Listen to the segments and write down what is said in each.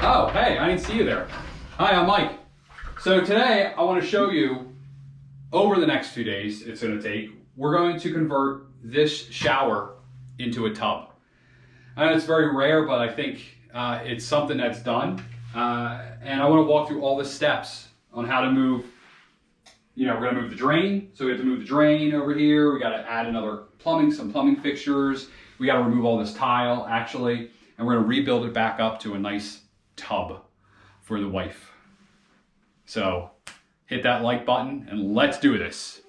Oh, hey, I didn't see you there. Hi, I'm Mike. So today I want to show you, over the next few days it's going to take, we're going to convert this shower into a tub. I know it's very rare, but I think it's something that's done. And I want to walk through all the steps on how to move. We're going to move the drain. So we have to move the drain over here. We got to add some plumbing fixtures. We got to remove all this tile, actually. And we're going to rebuild it back up to a nice tub for the wife. So hit that like button and let's do this.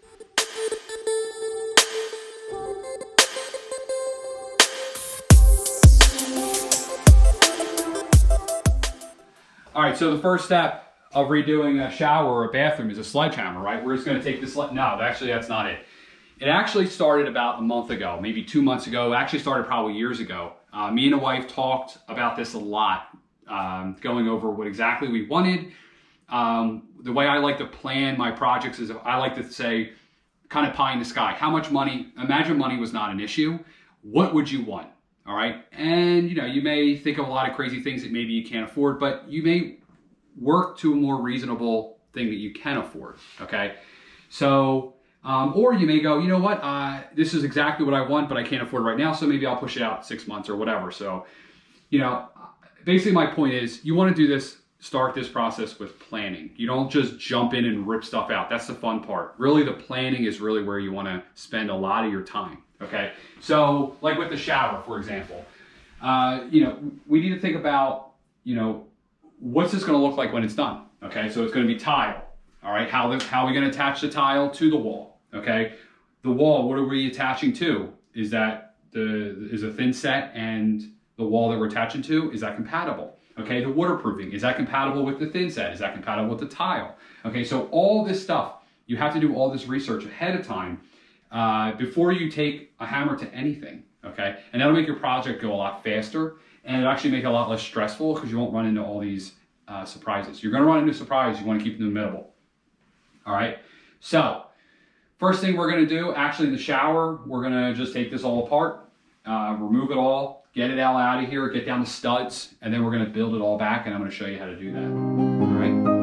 All right, so the first step of redoing a shower or a bathroom is a sledgehammer, right? We're just going to take this, no, actually that's not it. It actually started about a month ago, maybe 2 months ago. It actually started probably years ago. Me and the wife talked about this a lot, going over what exactly we wanted. The way I like to plan my projects is I like to say, kind of pie in the sky. How much money? Imagine money was not an issue. What would you want? All right. And you may think of a lot of crazy things that maybe you can't afford, but you may work to a more reasonable thing that you can afford. Okay. So, or you may go, you know what, this is exactly what I want, but I can't afford it right now. So maybe I'll push it out 6 months or whatever. So, basically my point is you want to do this, start this process with planning. You don't just jump in and rip stuff out. That's the fun part. Really, the planning is really where you want to spend a lot of your time. Okay. So like with the shower, for example, we need to think about, what's this going to look like when it's done? Okay. So it's going to be tile. All right. How are we going to attach the tile to the wall? Okay. The wall, what are we attaching to? Is that is a thin set, and the wall that we're attaching to, is that compatible? Okay. The waterproofing, is that compatible with the thin set? Is that compatible with the tile? Okay. So all this stuff, you have to do all this research ahead of time, before you take a hammer to anything. Okay. And that'll make your project go a lot faster, and it'll actually make it a lot less stressful because you won't run into all these surprises. You're going to run into a surprise. You want to keep them minimal. All right. So first thing we're going to do, actually in the shower, we're going to just take this all apart, remove it all, get it all out of here, get down the studs, and then we're going to build it all back, and I'm going to show you how to do that. All right.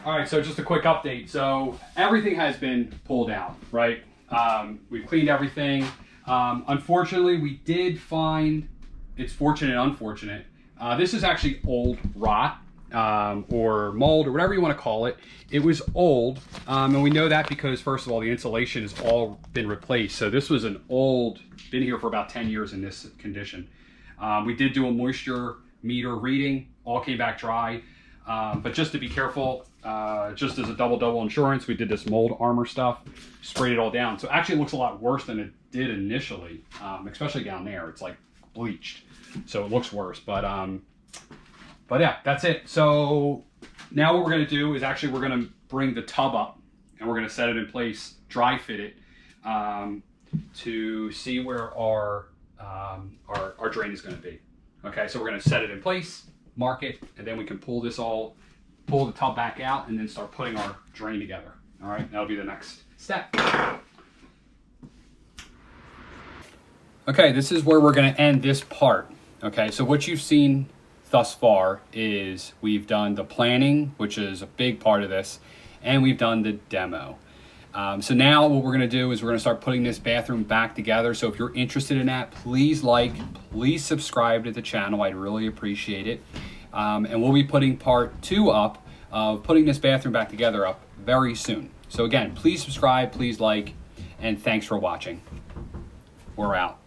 All right, so just a quick update. So everything has been pulled out, right? We've cleaned everything. Unfortunately, we did find, it's fortunate and unfortunate, this is actually old rot, or mold, or whatever you want to call it. It was old, and we know that because, first of all, the insulation has all been replaced. So this was an old, been here for about 10 years in this condition. We did do a moisture meter reading, all came back dry. But just to be careful, just as a double insurance, we did this mold armor stuff, sprayed it all down. So actually it looks a lot worse than it did initially, especially down there. It's like bleached, so it looks worse. But yeah, that's it. So now what we're going to do is actually we're going to bring the tub up, and we're going to set it in place, dry fit it, to see where our drain is going to be. Okay, so we're going to set it in place, mark it, and then we can pull the tub back out and then start putting our drain together. All right, that'll be the next step. Okay, this is where we're going to end this part. Okay, so what you've seen thus far is we've done the planning, which is a big part of this, and we've done the demo. So now what we're going to do is we're going to start putting this bathroom back together. So if you're interested in that, please subscribe to the channel. I'd really appreciate it. And we'll be putting part 2 up of putting this bathroom back together up very soon. So again, please subscribe, please like, and thanks for watching. We're out.